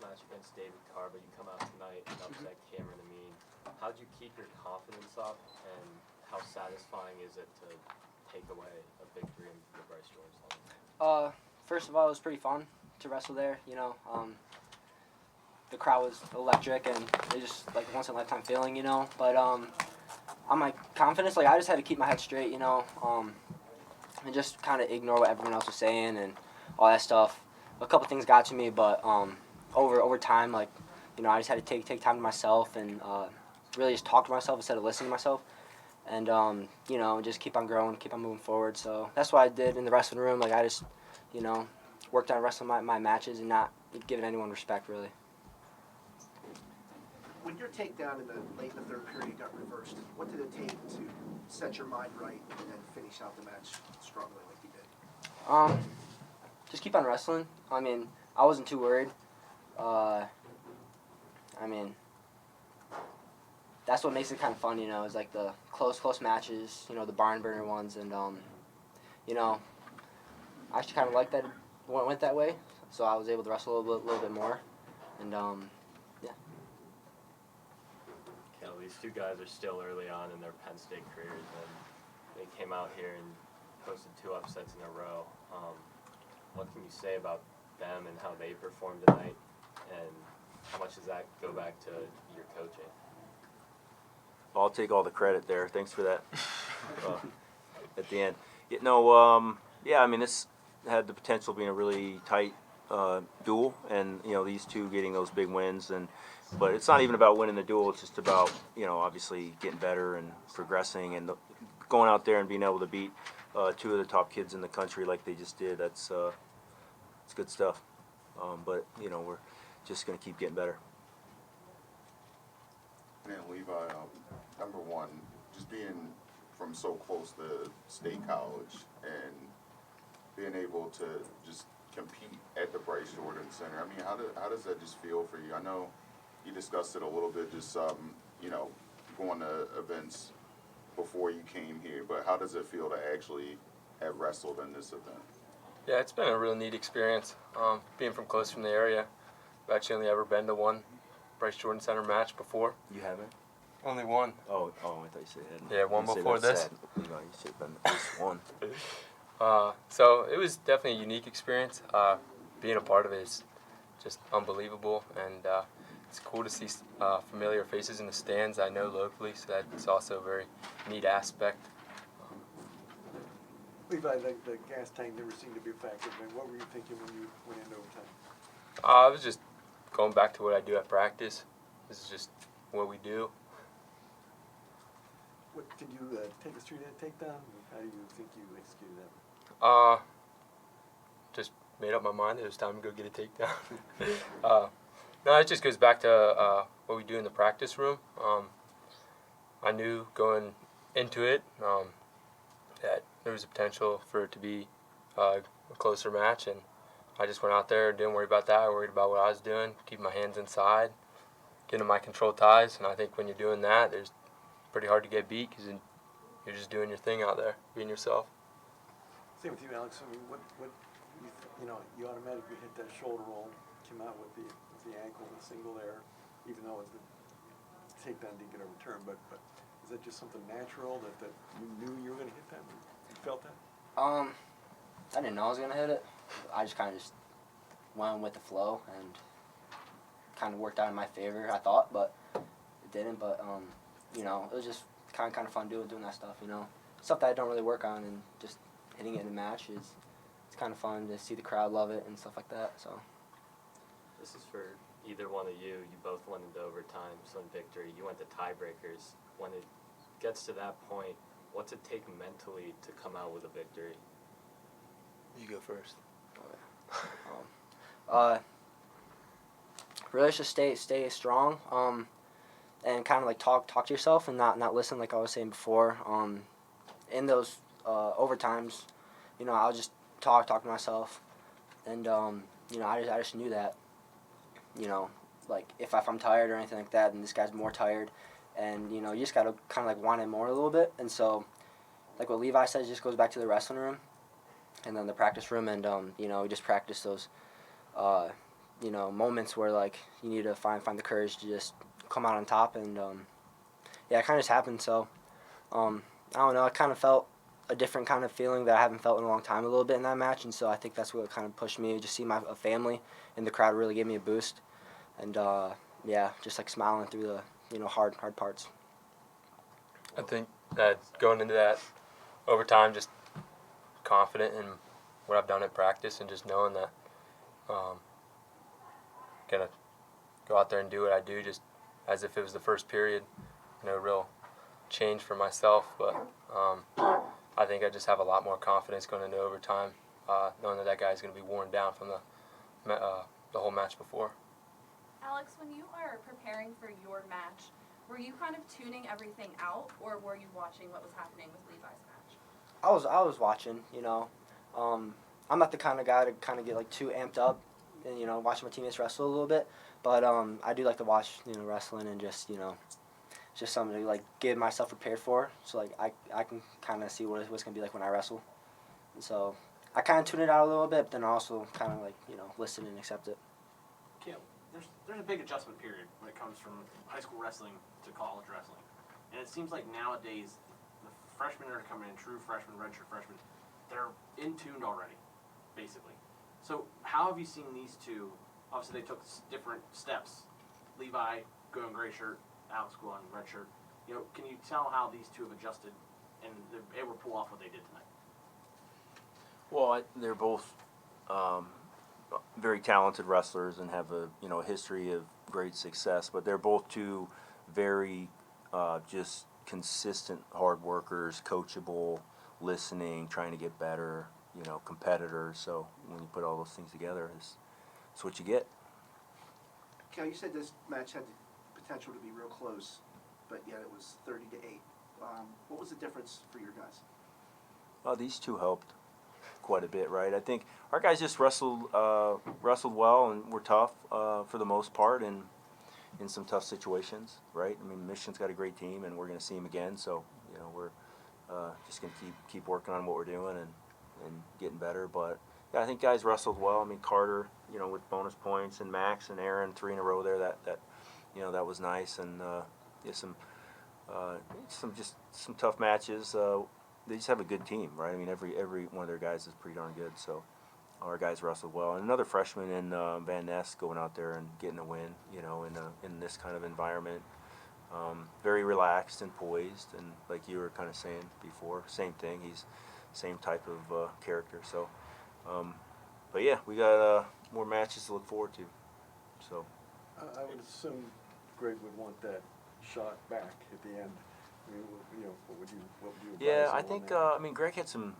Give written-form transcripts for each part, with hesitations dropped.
match against David Carr, but you come out tonight and upset Cameron Amin. How'd you keep your confidence up, and how satisfying is it to take away a victory in the Bryce George level? First of all, it was pretty fun to wrestle there. The crowd was electric, and it just like once in a lifetime feeling, But on my confidence, I just had to keep my head straight, and just kind of ignore what everyone else was saying and all that stuff. A couple things got to me, but over time, I just had to take time to myself and really just talk to myself instead of listening to myself, and just keep on growing, keep on moving forward. So that's what I did in the wrestling room. I just worked on wrestling my matches and not giving anyone respect really. When your takedown in the late in the third period got reversed, what did it take to set your mind right and then finish out the match strongly like you did? Just keep on wrestling. I wasn't too worried. That's what makes it kind of fun, is like the close matches, the barn burner ones, and I actually kind of like that it went that way, so I was able to wrestle a little bit more, and yeah. Cael, these two guys are still early on in their Penn State careers, and they came out here and posted 2 upsets in a row. What can you say about them and how they performed tonight, and how much does that go back to your coaching? I'll take all the credit there. Thanks for that. At the end, this had the potential of being a really tight duel, and these two getting those big wins, but it's not even about winning the duel. It's just about obviously getting better and progressing and going out there and being able to beat 2 of the top kids in the country like they just did. It's good stuff. But we're just going to keep getting better. And Levi, number one, just being from so close to State College and being able to just compete at the Bryce Jordan Center. How does that just feel for you? I know you discussed it a little bit, just going to events before you came here, but how does it feel to actually have wrestled in this event? Yeah, it's been a really neat experience. Being from close from the area, I've actually only ever been to one Bryce Jordan Center match before. You haven't? Only one. Oh, I thought you said you hadn't. Yeah, one before this. You should have been at least one. So it was definitely a unique experience. Being a part of it is just unbelievable, and it's cool to see familiar faces in the stands I know locally, so that's also a very neat aspect. Levi, the gas tank never seemed to be a factor. What were you thinking when you went into overtime? I was just going back to what I do at practice. This is just what we do. What did you take us through that takedown? How do you think you executed that? Just made up my mind that it was time to go get a takedown. No, it just goes back to what we do in the practice room. I knew going into it that there was a potential for it to be a closer match, and I just went out there, didn't worry about that. I worried about what I was doing, keeping my hands inside, getting my control ties, and I think when you're doing that, it's pretty hard to get beat because you're just doing your thing out there, being yourself. Same with you, Alex. You automatically hit that shoulder roll, came out with the ankle and the single there, even though the takedown didn't get overturned. But is that just something natural that you knew you were going to hit that? You felt that? I didn't know I was gonna hit it. I just kind of went with the flow and kind of worked out in my favor, I thought, but it didn't. But it was just kind of fun doing that stuff. Stuff that I don't really work on, and just hitting it in the match it's kind of fun to see the crowd love it and stuff like that. So This is for either one of you. You both went into overtime, so in victory. You went to tiebreakers. When it gets to that point, what's it take mentally to come out with a victory? You go first. Really just stay strong, and kind of talk to yourself and not listen, like I was saying before. In those overtimes, I'll just talk to myself, and I just knew that, if I'm tired or anything like that, and this guy's more tired, and you just gotta kind of want it more a little bit. And so, like what Levi says, it just goes back to the wrestling room, and then the practice room, and we just practice those moments where like you need to find the courage to just come out on top, and yeah, it kind of just happened. So I don't know. I kind of felt a different kind of feeling that I haven't felt in a long time a little bit in that match, and so I think that's what kind of pushed me. Just see my family and the crowd really gave me a boost, and yeah, just like smiling through the hard parts. I think that going into that overtime, just confident in what I've done at practice, and just knowing that gonna go out there and do what I do, just as if it was the first period. Real change for myself, but I think I just have a lot more confidence going into overtime, knowing that guy's going to be worn down from the whole match before. Alex, when you are preparing for your match, were you kind of tuning everything out, or were you watching what was happening with Levi's match? I was watching. I'm not the kind of guy to kind of get like too amped up and watch my teammates wrestle a little bit, but I do like to watch wrestling and just just something to like get myself prepared for, so like I can kind of see what it's gonna be like when I wrestle, and so I kind of tune it out a little bit, but then I also kind of like listen and accept it. Cael, there's a big adjustment period when it comes from high school wrestling to college wrestling, and it seems like nowadays the freshmen that are coming in, true freshmen, redshirt freshmen, they're in tuned already, basically. So how have you seen these two? Obviously, they took different steps. Levi going gray shirt, Alex going red shirt. Can you tell how these two have adjusted and they're able to pull off what they did tonight? Well, they're both very talented wrestlers and have a history of great success, but they're both two very just consistent hard workers, coachable, listening, trying to get better, competitors. So when you put all those things together, it's what you get. Cael, you said this match had the potential to be real close, but yet it was 30-8. What was the difference for your guys? These two helped quite a bit, right? I think our guys just wrestled well and were tough for the most part, and in some tough situations, right? I mean, Michigan's got a great team, and we're going to see them again. So we're just going to keep working on what we're doing and getting better. But yeah, I think guys wrestled well. I mean, Carter, with bonus points, and Max and Aaron, 3 in a row there. That was nice, and yeah, some tough matches. They just have a good team, right? I mean, every one of their guys is pretty darn good. So our guys wrestled well, and another freshman in Van Ness going out there and getting a win, in this kind of environment. Very relaxed and poised, and like you were kind of saying before, same thing. He's same type of character. So, but yeah, we got more matches to look forward to. So I would assume Greg would want that shot back at the end. I mean, what would you advise yeah, him I on think that? Greg had some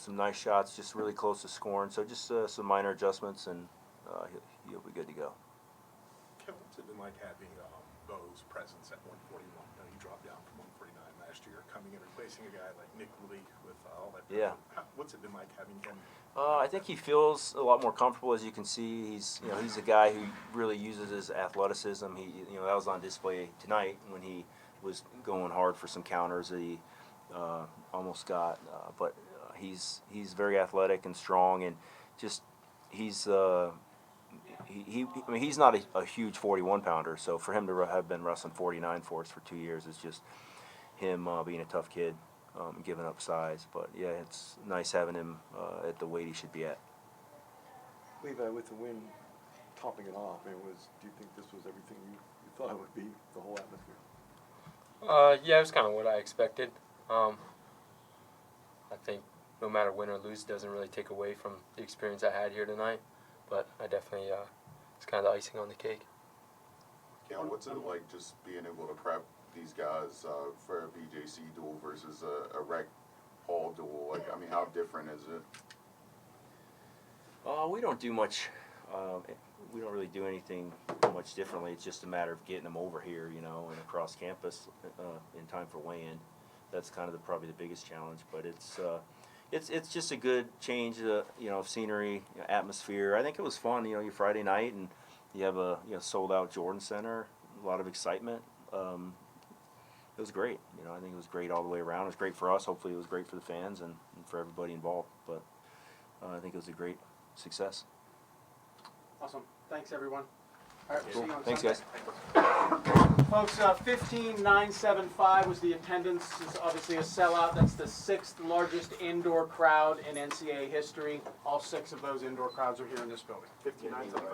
nice shots, just really close to scoring. So just some minor adjustments, and he'll be good to go. Cael, what's it been like having Bo's presence at 141? You dropped down from 149 last year, coming in replacing a guy like Nick Lee with all that. Yeah. What's it been like having him? I think he feels a lot more comfortable, as you can see. He's a guy who really uses his athleticism. That was on display tonight when he was going hard for some counters that he almost got. But he's very athletic and strong, and just he's he's not a huge 41 pounder. So for him to have been wrestling 49 for us for 2 years is just him being a tough kid. Giving up size, but yeah, it's nice having him at the weight he should be at. Levi, with the win topping it off, do you think this was everything you thought it would be, the whole atmosphere? Yeah, it was kind of what I expected. I think no matter win or lose, it doesn't really take away from the experience I had here tonight, but I definitely, it's kind of the icing on the cake. Cael, what's it like just being able to prep these guys for a BJC duel versus a rec hall duel? How different is it? We don't do much. We don't really do anything much differently. It's just a matter of getting them over here, and across campus in time for weigh-in. That's kind of probably the biggest challenge. But it's just a good change, of scenery, atmosphere. I think it was fun. Your Friday night, and you have a sold out Jordan Center, a lot of excitement. It was great. I think it was great all the way around. It was great for us. Hopefully it was great for the fans and for everybody involved. But I think it was a great success. Awesome. Thanks, everyone. All right, we'll see you on Thanks, Sunday. guys. Folks, 15,975 was the attendance. It's obviously a sellout. That's the 6th largest indoor crowd in NCAA history. All 6 of those indoor crowds are here in this building. 5975.